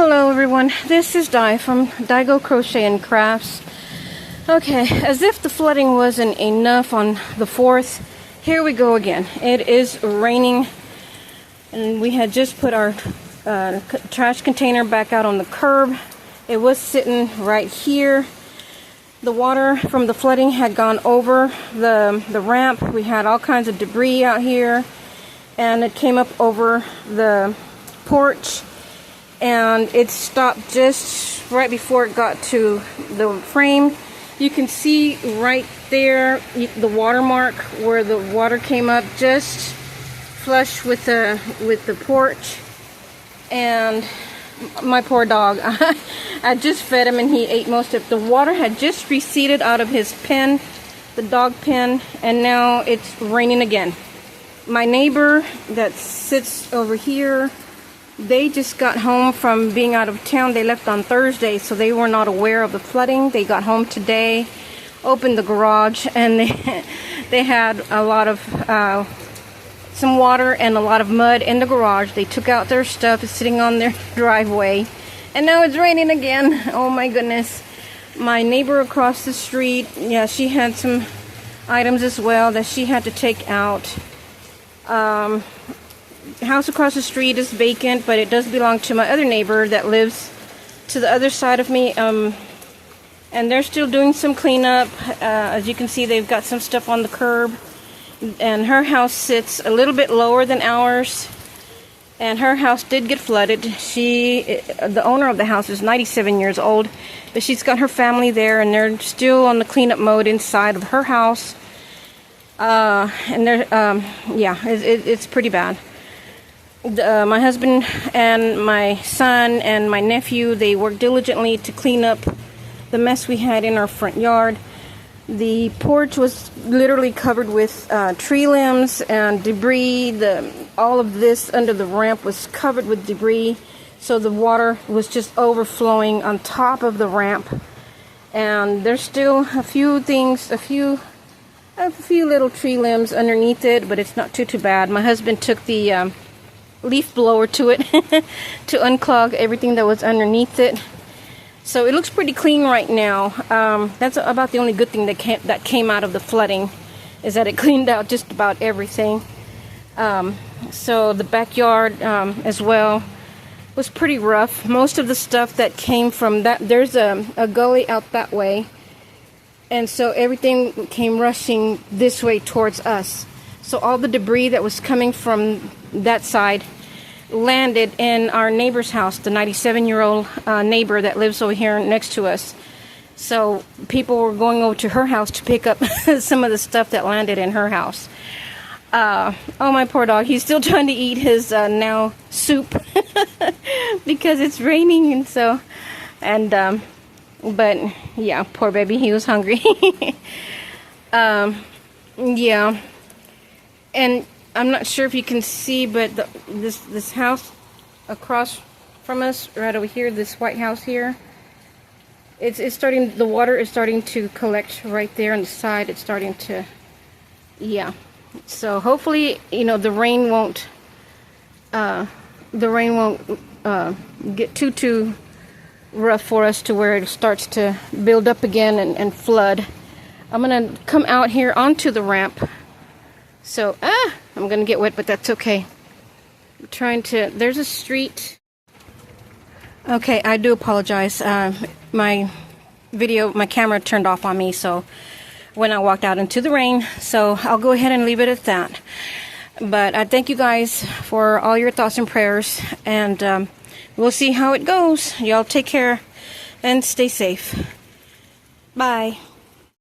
Hello everyone, this is Di from Daigo Crochet and Crafts. Okay, as if the flooding wasn't enough on the 4th, here we go again. It is raining, and we had just put our trash container back out on the curb. It was sitting right here. The water from the flooding had gone over the ramp. We had all kinds of debris out here, and it came up over the porch. And it stopped just right before it got to the frame. You can see right there the watermark where the water came up just flush with the porch. And my poor dog, I just fed him and he ate most of it. The water had just receded out of his pen, the dog pen, and now it's raining again. My neighbor that sits over here, they just got home from being out of town. They left on Thursday, so they were not aware of the flooding. They got home today, opened the garage, and they had a lot of some water and a lot of mud in the garage. They took out their stuff. It's sitting on their driveway, and now it's raining again. Oh my goodness. My neighbor across the street, yeah, she had some items as well that she had to take out. House across the street is vacant, but it does belong to my other neighbor that lives to the other side of me, and they're still doing some cleanup. As you can see, they've got some stuff on the curb, and her house sits a little bit lower than ours, and her house did get flooded. The owner of the house is 97 years old, but she's got her family there, and they're still on the cleanup mode inside of her house, and they're yeah, it's pretty bad. My husband and my son and my nephew, they worked diligently to clean up the mess we had in our front yard. The porch was literally covered with tree limbs and debris. All of this under the ramp was covered with debris, so the water was just overflowing on top of the ramp. And there's still a few things, a few little tree limbs underneath it, but it's not too bad. My husband took the leaf blower to it to unclog everything that was underneath it, so it looks pretty clean right now. That's about the only good thing that came out of the flooding, is that it cleaned out just about everything. So the backyard as well was pretty rough. Most of the stuff that came from that, there's a gully out that way, and so everything came rushing this way towards us. So all the debris that was coming from that side landed in our neighbor's house, the 97-year-old neighbor that lives over here next to us. So people were going over to her house to pick up some of the stuff that landed in her house. Oh, my poor dog. He's still trying to eat his now soup because it's raining, and so, and but yeah, poor baby, he was hungry. Yeah. And I'm not sure if you can see, but this house across from us, right over here, this white house here, it's starting, the water is starting to collect right there on the side. It's starting to, yeah. So hopefully, you know, the rain won't get too rough for us to where it starts to build up again and flood. I'm gonna come out here onto the ramp. So, I'm going to get wet, but that's okay. I'm trying to, there's a street. Okay, I do apologize. My camera turned off on me, so when I walked out into the rain, so I'll go ahead and leave it at that. But I thank you guys for all your thoughts and prayers, and we'll see how it goes. Y'all take care and stay safe. Bye.